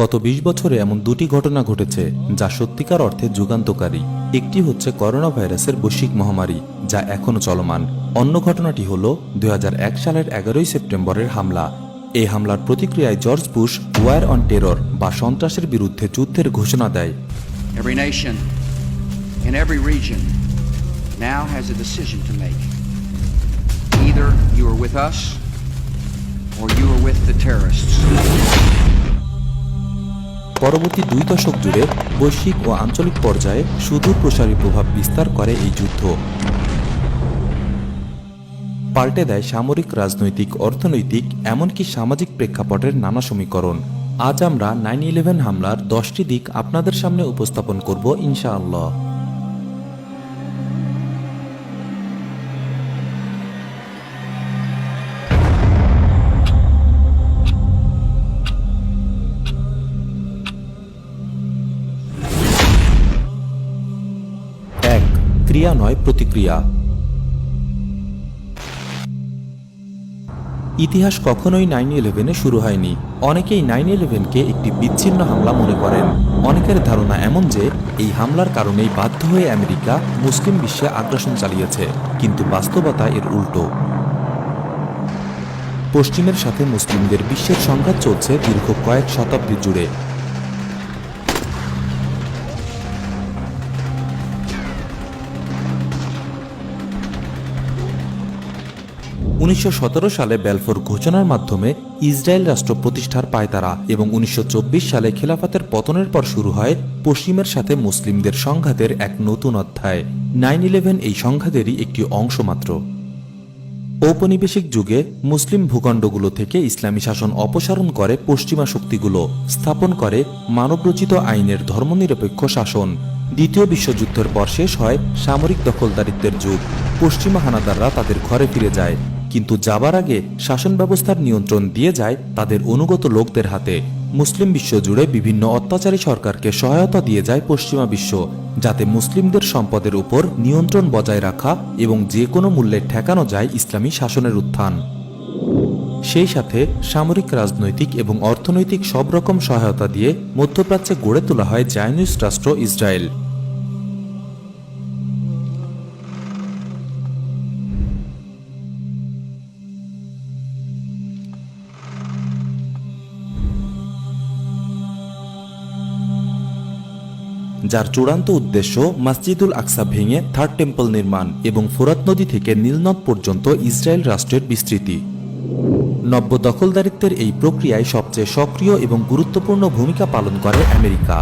গত ২০ বছরে এমন দুটি ঘটনা ঘটেছে যা সত্যিকার অর্থে যুগান্তকারী। একটি হচ্ছে করোনা ভাইরাসের বৈশ্বিক মহামারী, যা এখনও চলমান। অন্য ঘটনাটি হল ২০০১ সালের ১১ই সেপ্টেম্বরের হামলা। এই হামলার প্রতিক্রিয়ায় George Bush war on terror বা সন্ত্রাসের বিরুদ্ধে যুদ্ধের ঘোষণা দেয়। Every nation in every region now has a decision to make. Either you are with us or you are with the terrorists. পরবর্তী ২ দশক জুড়ে বৈশ্বিক ও আঞ্চলিক পর্যায়ে সুদূর প্রসারী প্রভাব বিস্তার করে এই যুদ্ধ। পাল্টে দেয় সামরিক, রাজনৈতিক, অর্থনৈতিক, এমনকি সামাজিক প্রেক্ষাপটের নানা সমীকরণ। আজ আমরা 9/11 হামলার 10টি দিক আপনাদের সামনে উপস্থাপন করব ইনশাআল্লাহ। ক্রিয়া নয়, প্রতিক্রিয়া। ইতিহাস কখনোই 9/11-এ শুরু হয়নি। অনেকেই 9/11-কে একটি বিচ্ছিন্ন হামলা মনে করেন। অনেকের ধারণা এমন যে এই হামলার কারণেই বাধ্য হয়ে আমেরিকা মুসলিম বিশ্বে আগ্রাসন চালিয়েছে, কিন্তু বাস্তবতা এর উল্টো। পশ্চিমের সাথে মুসলিমদের বিশ্বের সংঘাত চলছে দীর্ঘ কয়েক শতাব্দী জুড়ে। 1917 সালে ব্যালফোর ঘোষণার মাধ্যমে ইসরায়েল রাষ্ট্র প্রতিষ্ঠার পায়তারা এবং 1924 সালে খিলাফতের পতনের পর শুরু হয় পশ্চিমের সাথে মুসলিমদের সংঘাতের এক নতুন অধ্যায়। 9/11 এই সংঘাতেরই একটি অংশ মাত্র। ঔপনিবেশিক যুগে মুসলিম ভূখণ্ডগুলো থেকে ইসলামী শাসন অপসারণ করে পশ্চিমা শক্তিগুলো, স্থাপন করে মানবরচিত আইনের ধর্মনিরপেক্ষ শাসন। দ্বিতীয় বিশ্বযুদ্ধের পর শেষ হয় সামরিক দখলদারিত্বের যুগ। পশ্চিমা হানাদাররা তাদের ঘরে ফিরে যায়, কিন্তু যাবার আগে শাসন ব্যবস্থার নিয়ন্ত্রণ দিয়ে যায় তাদের অনুগত লোকদের হাতে। মুসলিম বিশ্ব জুড়ে বিভিন্ন অত্যাচারী সরকারকে সহায়তা দিয়ে যায় পশ্চিমা বিশ্ব, যাতে মুসলিমদের সম্পদের উপর নিয়ন্ত্রণ বজায় রাখা এবং যে কোনো মূল্যে ঠেকানো যায় ইসলামী শাসনের উত্থান। সেই সাথে সামরিক, রাজনৈতিক এবং অর্থনৈতিক সব রকম সহায়তা দিয়ে মধ্যপ্রাচ্যে গড়ে তোলা হয় জায়নিস্ট রাষ্ট্র ইসরায়েল। যার চূড়ান্ত উদ্দেশ্য মসজিদুল আকসা ভেঙে থার্ড টেম্পল নির্মাণ এবং ফোরাত নদী থেকে নীলনদ পর্যন্ত ইসরায়েল রাষ্ট্রের বিস্তৃতি। নব্য দখলদারিত্বের এই প্রক্রিয়ায় সবচেয়ে সক্রিয় এবং গুরুত্বপূর্ণ ভূমিকা পালন করে আমেরিকা।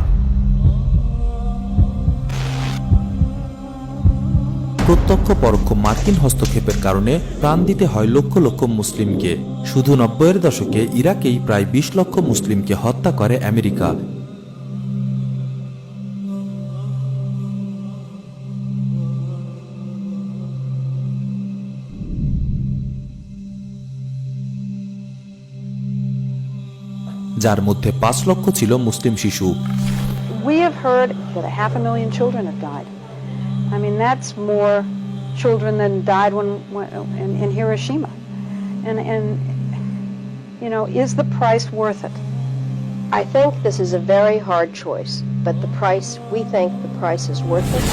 প্রত্যক্ষ পরোক্ষ মার্কিন হস্তক্ষেপের কারণে প্রাণ দিতে হয় লক্ষ লক্ষ মুসলিমকে। শুধু 90-এর দশকে ইরাকেই প্রায় 20 লক্ষ মুসলিমকে হত্যা করে আমেরিকা। যার মধ্যে 5 লক্ষ ছিল মুসলিম শিশু। We have heard that 500,000 children have died. I mean, that's more children than died in Hiroshima. And you know, is the price worth it? I think this is a very hard choice, but we think the price is worth it.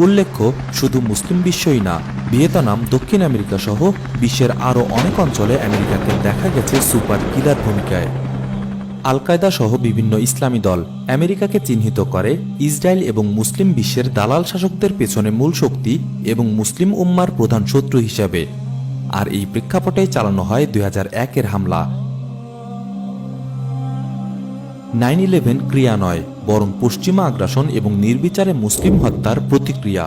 উল্লেখ্য, শুধু মুসলিম বিশ্বই না, Vietnam, দক্ষিণ America সহ বিশ্বের আরও অনেক অঞ্চলে আমেরিকাকে দেখা গেছে সুপার কিলার ভূমিকায়। আল কায়দা সহ বিভিন্ন ইসলামী দল আমেরিকাকে চিহ্নিত করে ইসরায়েল এবং মুসলিম বিশ্বের দালাল শাসকদের পেছনে মূল শক্তি এবং মুসলিম উম্মার প্রধান শত্রু হিসাবে। আর এই প্রেক্ষাপটেই চালানো হয় 2001-এর হামলা। 9/11 ক্রিয়া নয়, বরং পশ্চিমা আগ্রাসন এবং নির্বিচারে মুসলিম হত্যার প্রতিক্রিয়া।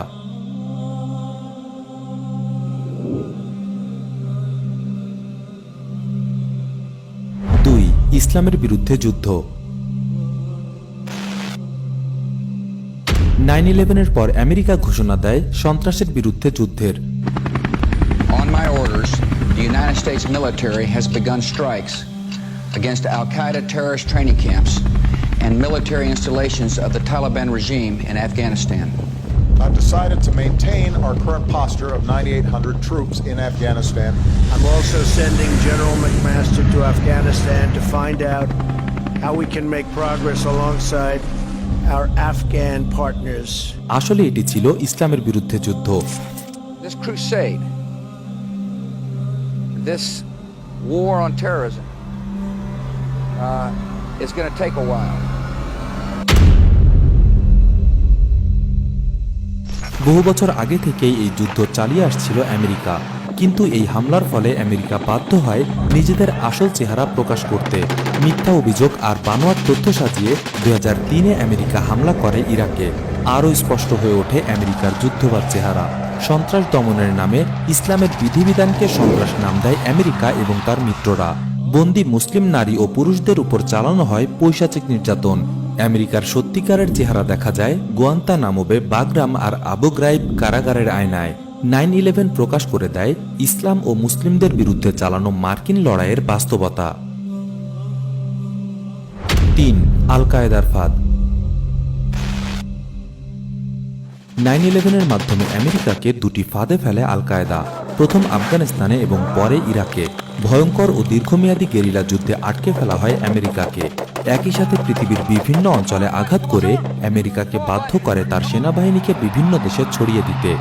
ইসলামের বিরুদ্ধে যুদ্ধ। 9/11-এর পর আমেরিকা ঘোষণা দেয় সন্ত্রাসের বিরুদ্ধে যুদ্ধের। On my orders, the the United States military has begun strikes against Al-Qaeda terrorist training camps and military installations of the Taliban regime in Afghanistan. I've decided to maintain our current posture of 9,800 troops in Afghanistan. I'm also sending General McMaster to Afghanistan to find out how we can make progress alongside our Afghan partners. আসলে এটি ছিল ইসলামের বিরুদ্ধে যুদ্ধ। This crusade, this war on terrorism, is going to take a while. বহু বছর আগে থেকেই এই যুদ্ধ চালিয়ে আসছিল আমেরিকা, কিন্তু এই হামলার ফলে আমেরিকা বাধ্য হয় নিজেদের আসল চেহারা প্রকাশ করতে। মিথ্যা অভিযোগ আর বানোয়াট তথ্য সাজিয়ে 2003-এ আমেরিকা হামলা করে ইরাকে। আরও স্পষ্ট হয়ে ওঠে আমেরিকার যুদ্ধবার চেহারা। সন্ত্রাস দমনের নামে ইসলামের বিধিবিধানকে সন্ত্রাস নাম দেয় আমেরিকা এবং তার মিত্ররা। বন্দী মুসলিম নারী ও পুরুষদের উপর চালানো হয় পৈশাচিক নির্যাতন। আমেরিকার সত্যিকারের চেহারা দেখা যায় গুয়ান্তানামোবে, বাগরাম আর আবু গ্রাইব কারাগারের আয়নায়। 9/11 প্রকাশ করে দেয় ইসলাম ও মুসলিমদের বিরুদ্ধে চালানো মার্কিন লড়াইয়ের বাস্তবতা। 3. আল কায়েদার ফাঁদ। 9/11-এর মাধ্যমে আমেরিকাকে দুটি ফাঁদে ফেলে আল কায়েদা। প্রথম আফগানিস্তানে এবং পরে ইরাকে। ভয়ঙ্কর ও দীর্ঘমেয়াদী গেরিলা যুদ্ধে আটকে ফেলা হয় আমেরিকাকে। একই সাথে পৃথিবীর বিভিন্ন অঞ্চলে আঘাত করে আমেরিকাকে বাধ্য করে তার সেনাবাহিনীকে বিভিন্ন দেশে ছড়িয়ে দিতে।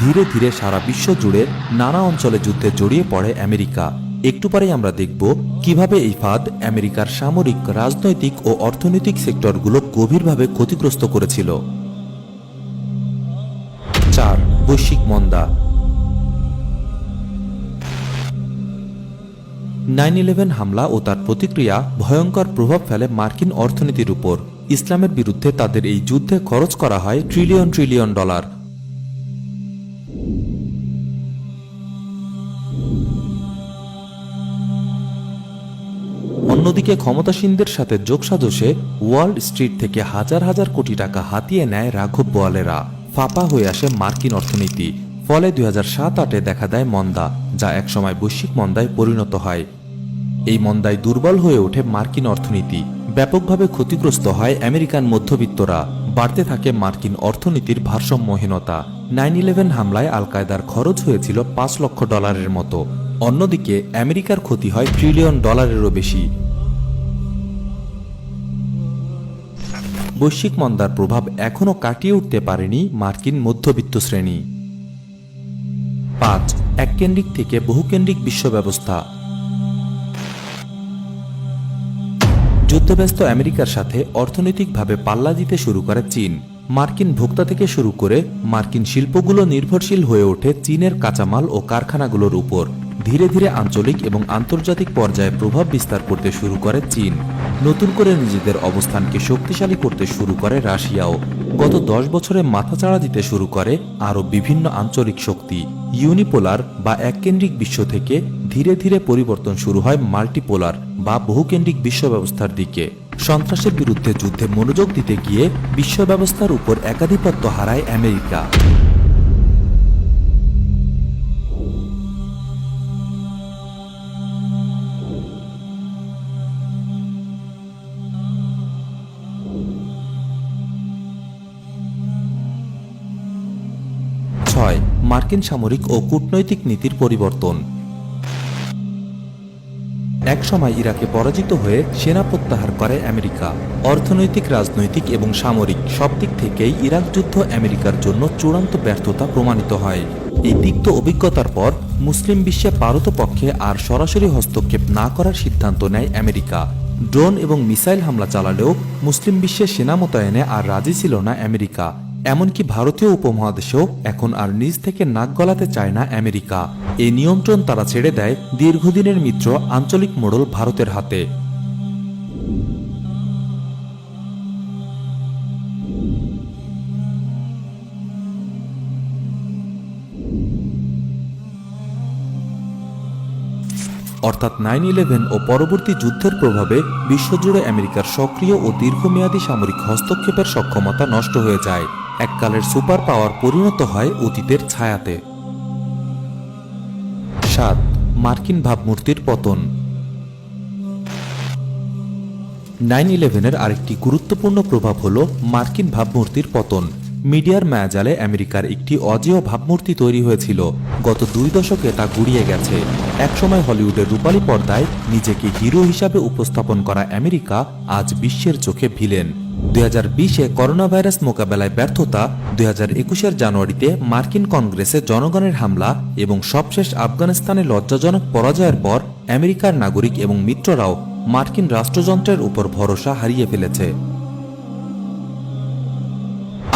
ধীরে ধীরে সারা বিশ্ব জুড়ে নানা অঞ্চলে যুদ্ধে জড়িয়ে পড়ে আমেরিকা। একটু পরেই আমরা দেখব কিভাবে এই ফাঁদ আমেরিকার সামরিক, রাজনৈতিক ও অর্থনৈতিক সেক্টরগুলো গভীরভাবে ক্ষতিগ্রস্ত করেছিল। 4. বৈশ্বিক মন্দা। 9/11 হামলা ও তার প্রতিক্রিয়া ভয়ঙ্কর প্রভাব ফেলে মার্কিন অর্থনীতির উপর। ইসলামের বিরুদ্ধে তাদের এই যুদ্ধে খরচ করা হয় ট্রিলিয়ন ট্রিলিয়ন ডলার। অন্যদিকে ক্ষমতাসীনদের সাথে যোগসাজশে ওয়াল স্ট্রিট থেকে হাজার হাজার কোটি টাকা হাতিয়ে নেয় রাঘব বোয়ালেরা। ফাঁপা হয়ে আসে মার্কিন অর্থনীতি। ফলে 2007-08-এ দেখা দেয় মন্দা, যা একসময় বৈশ্বিক মন্দায় পরিণত হয়। এই মন্দায় দুর্বল হয়ে ওঠে মার্কিন অর্থনীতি। ব্যাপকভাবে ক্ষতিগ্রস্ত হয় আমেরিকান মধ্যবিত্তরা। বাড়তে থাকে মার্কিন অর্থনীতির ভারসাম্যহীনতা। 9/11 হামলায় আল কায়েদার খরচ হয়েছিল $5 লক্ষ মতো। অন্যদিকে আমেরিকার ক্ষতি হয় ট্রিলিয়ন ডলারেরও বেশি। বৈশ্বিক মন্দার প্রভাব এখনও কাটিয়ে উঠতে পারেনি মার্কিন মধ্যবিত্ত শ্রেণী। 5. এককেন্দ্রিক থেকে বহুকেন্দ্রিক বিশ্ব ব্যবস্থা। যুদ্ধব্যস্ত আমেরিকার সাথে অর্থনৈতিকভাবে পাল্লা দিতে শুরু করে চীন। মার্কিন ভোক্তা থেকে শুরু করে মার্কিন শিল্পগুলো নির্ভরশীল হয়ে ওঠে চীনের কাঁচামাল ও কারখানাগুলোর উপর। ধীরে ধীরে আঞ্চলিক এবং আন্তর্জাতিক পর্যায়ে প্রভাব বিস্তার করতে শুরু করে চীন। নতুন করে নিজেদের অবস্থানকে শক্তিশালী করতে শুরু করে রাশিয়াও। গত 10 বছরে মাথাচাড়া দিতে শুরু করে আরও বিভিন্ন আঞ্চলিক শক্তি। ইউনিপোলার বা এককেন্দ্রিক বিশ্ব থেকে ধীরে ধীরে পরিবর্তন শুরু হয় মাল্টিপোলার বা বহুকেন্দ্রিক বিশ্ব ব্যবস্থার দিকে। সন্ত্রাসের বিরুদ্ধে যুদ্ধে মনোযোগ দিতে গিয়ে বিশ্ব ব্যবস্থার উপর একাধিপত্য হারায় আমেরিকা। মার্কিন সামরিক ও কূটনৈতিক নীতির পরিবর্তন। একসময় ইরাকে পরাজিত হয়ে সেনা প্রত্যাহার করে আমেরিকা। অর্থনৈতিক, রাজনৈতিক এবং সামরিক সব দিক থেকেই ইরাক যুদ্ধ আমেরিকার জন্য চূড়ান্ত ব্যর্থতা প্রমাণিত হয়। এই তিক্ত অভিজ্ঞতার পর মুসলিম বিশ্বে পারতপক্ষে আর সরাসরি হস্তক্ষেপ না করার সিদ্ধান্ত নেয় আমেরিকা। ড্রোন এবং মিসাইল হামলা চালালেও মুসলিম বিশ্বে সেনা মোতায়েনে আর রাজি ছিল না আমেরিকা। এমনকি ভারতীয় উপমহাদেশেও এখন আর নিজ থেকে নাক গলাতে চায় না আমেরিকা। এই নিয়ন্ত্রণ তারা ছেড়ে দেয় দীর্ঘদিনের মিত্র আঞ্চলিক মোড়ল ভারতের হাতে। অর্থাৎ 9/11 ও পরবর্তী যুদ্ধের প্রভাবে বিশ্বজুড়ে আমেরিকার সক্রিয় ও দীর্ঘমেয়াদী সামরিক হস্তক্ষেপের সক্ষমতা নষ্ট হয়ে যায়। এককালের সুপার পাওয়ার পরিণত হয় অতীতের ছায়াতে। 7. মার্কিন ভাবমূর্তির পতন। 9/11-এর আরেকটি গুরুত্বপূর্ণ প্রভাব হল মার্কিন ভাবমূর্তির পতন। মিডিয়ার মায়াজালে আমেরিকার একটি অজেয় ভাবমূর্তি তৈরি হয়েছিল। গত 2 দশকে তা গুড়িয়ে গেছে। একসময় হলিউডের রূপালী পর্দায় নিজেকে হিরো হিসাবে উপস্থাপন করা আমেরিকা আজ বিশ্বের চোখে ভিলেন। 2020-এ করোনা ভাইরাস মোকাবেলায় ব্যর্থতা, 2021-এর জানুয়ারিতে মার্কিন কংগ্রেসে জনগণের হামলা এবং সবশেষ আফগানিস্তানে লজ্জাজনক পরাজয়ের পর আমেরিকার নাগরিক এবং মিত্ররাও মার্কিন রাষ্ট্রযন্ত্রের উপর ভরসা হারিয়ে ফেলেছে।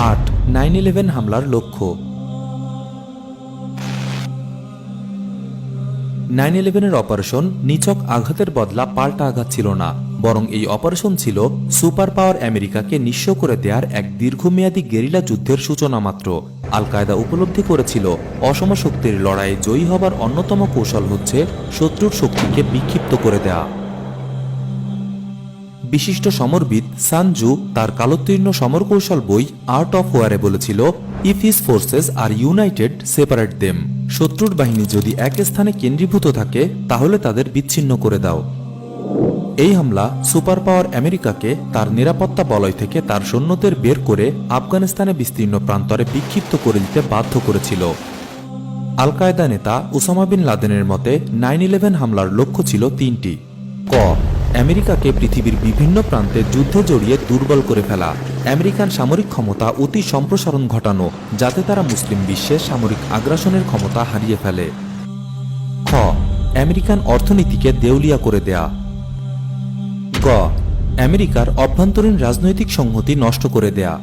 8. 9/11 হামলার লক্ষ্য। 9/11-এর অপারেশন নিছক আঘাতের বদলা পাল্টা আঘাত ছিল না, বরং এই অপারেশন ছিল সুপার পাওয়ার আমেরিকাকে নিঃস্ব করে দেওয়ার এক দীর্ঘমেয়াদী গেরিলা যুদ্ধের সূচনা মাত্র। আল কায়দা উপলব্ধি করেছিল অসম শক্তির লড়াইয়ে জয়ী হবার অন্যতম কৌশল হচ্ছে শত্রুর শক্তিকে বিক্ষিপ্ত করে দেয়া। বিশিষ্ট সমরবিদ সানজু তার কালোত্তীর্ণ সমরকৌশল বই আর্ট অফ ওয়ারে বলেছিল, if his forces are united separate them. শত্রুর বাহিনী যদি এক স্থানে কেন্দ্রীভূত থাকে তাহলে তাদের বিচ্ছিন্ন করে দাও। এই হামলা সুপার পাওয়ার আমেরিকাকে তার নিরাপত্তা বলয় থেকে তার সৈন্যদের বের করে আফগানিস্তানে বিস্তীর্ণ প্রান্তরে বিক্ষিপ্ত করে দিতে বাধ্য করেছিল। আল কায়দা নেতা ওসামা বিন লাদেনের মতে 9/11 হামলার লক্ষ্য ছিল 3টি। ক. আমেরিকাকে পৃথিবীর বিভিন্ন প্রান্তে যুদ্ধে জড়িয়ে দুর্বল করে ফেলা। আমেরিকান সামরিক ক্ষমতা অতি সম্প্রসারণ ঘটানো, যাতে তারা মুসলিম বিশ্বে সামরিক আগ্রাসনের ক্ষমতা হারিয়ে ফেলে। খ. আমেরিকান অর্থনীতিকে দেউলিয়া করে দেয়া। গ. আমেরিকার অভ্যন্তরীণ রাজনৈতিক সংহতি নষ্ট করে দেয়া।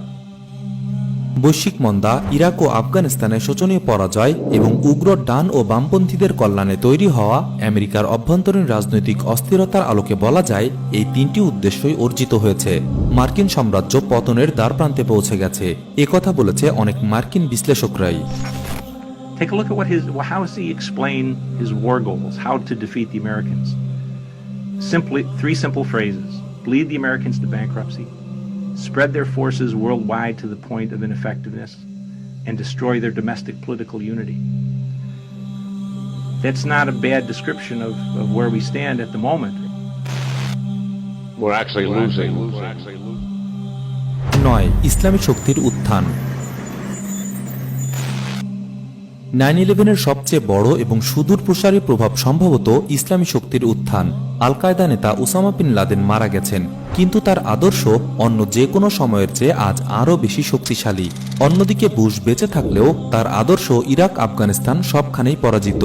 বৈশ্বিক মন্দা, ইরাক ও আফগানিস্তানে শোচনীয় পরাজয় এবং উগ্র ডান ও বামপন্থীদের কল্যাণে তৈরি হওয়া আমেরিকার অভ্যন্তরীণ রাজনৈতিক অস্থিরতার আলোকে বলা যায় এই 3টি উদ্দেশ্যই অর্জিত হয়েছে। মার্কিন সাম্রাজ্য পতনের দ্বারপ্রান্তে পৌঁছে গেছে, একথা বলেছে অনেক মার্কিন বিশ্লেষকরাই। Take a look at how does he explain his war goals, how to defeat the Americans. Simply, 3 simple phrases: bleed the Americans to bankruptcy, spread their forces worldwide to the point of ineffectiveness, and destroy their domestic political unity. That's not a bad description of where we stand at the moment. We're actually losing. 9. ইসলামী শক্তির উত্থান। 9/11-এর সবচেয়ে বড় এবং সুদূর প্রসারী প্রভাব সম্ভবত ইসলামী শক্তির উত্থান। আল কায়দা নেতা ওসামা বিন লাদেন মারা গেছেন, কিন্তু তার আদর্শ অন্য যে কোনো সময়ের চেয়ে আজ আরও বেশি শক্তিশালী। অন্যদিকে বুশ বেঁচে থাকলেও তার আদর্শ ইরাক, আফগানিস্তান সবখানেই পরাজিত।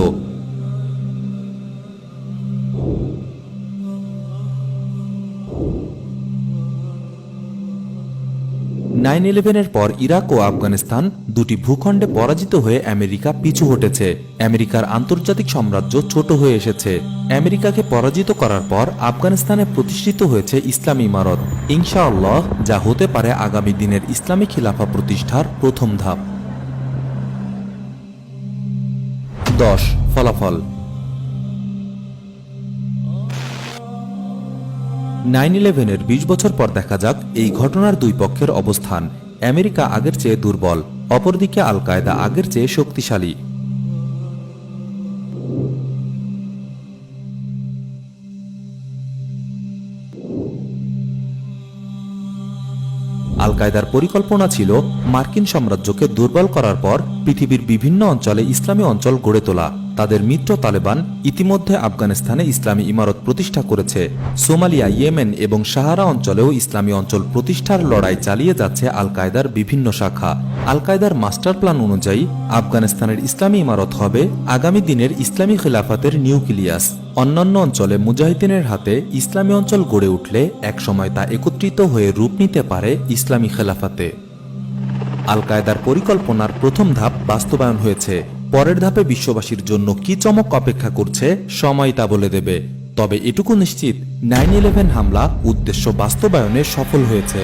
9/11-এর পর ইরাক ও আফগানিস্তান দুটি ভূখণ্ডে পরাজিত হয়ে আমেরিকা পিছু হটেছে। আমেরিকার আন্তর্জাতিক সাম্রাজ্য ছোট হয়ে এসেছে। আমেরিকাকে পরাজিত করার পর আফগানিস্তানে প্রতিষ্ঠিত হয়েছে ইসলামী ইমারত, ইনশাআল্লাহ যা হতে পারে আগামী দিনের ইসলামী খিলাফা প্রতিষ্ঠার প্রথম ধাপ। 10. ফলাফল। 9/11-এর 20 বছর পর দেখা যাক এই ঘটনার দুই পক্ষের অবস্থান। আমেরিকা আগের চেয়ে দুর্বল, অপরদিকে আল কায়দা আগের চেয়ে শক্তিশালী। আল কায়দার পরিকল্পনা ছিল মার্কিন সাম্রাজ্যকে দুর্বল করার পর পৃথিবীর বিভিন্ন অঞ্চলে ইসলামী অঞ্চল গড়ে তোলা। তাদের মিত্র তালেবান ইতিমধ্যে আফগানিস্তানে ইসলামী ইমারত প্রতিষ্ঠা করেছে। সোমালিয়া, ইয়েমেন এবং সাহারা অঞ্চলেও ইসলামী অঞ্চল প্রতিষ্ঠার লড়াই চালিয়ে যাচ্ছে আল কায়দার বিভিন্ন শাখা। আল কায়দার মাস্টার প্ল্যান অনুযায়ী আফগানিস্তানের ইসলামী ইমারত হবে আগামী দিনের ইসলামী খিলাফতের নিউক্লিয়াস। অন্যান্য অঞ্চলে মুজাহিদিনের হাতে ইসলামী অঞ্চল গড়ে উঠলে একসময় তা একত্রিত হয়ে রূপ নিতে পারে ইসলামী খেলাফতে। আল কায়দার পরিকল্পনার প্রথম ধাপ বাস্তবায়ন হয়েছে। পরের ধাপে বিশ্ববাসীর জন্য কি চমক অপেক্ষা করছে সময় তা বলে দেবে। তবে এটুকু নিশ্চিত, 9/11 হামলা উদ্দেশ্য বাস্তবায়নে সফল হয়েছে।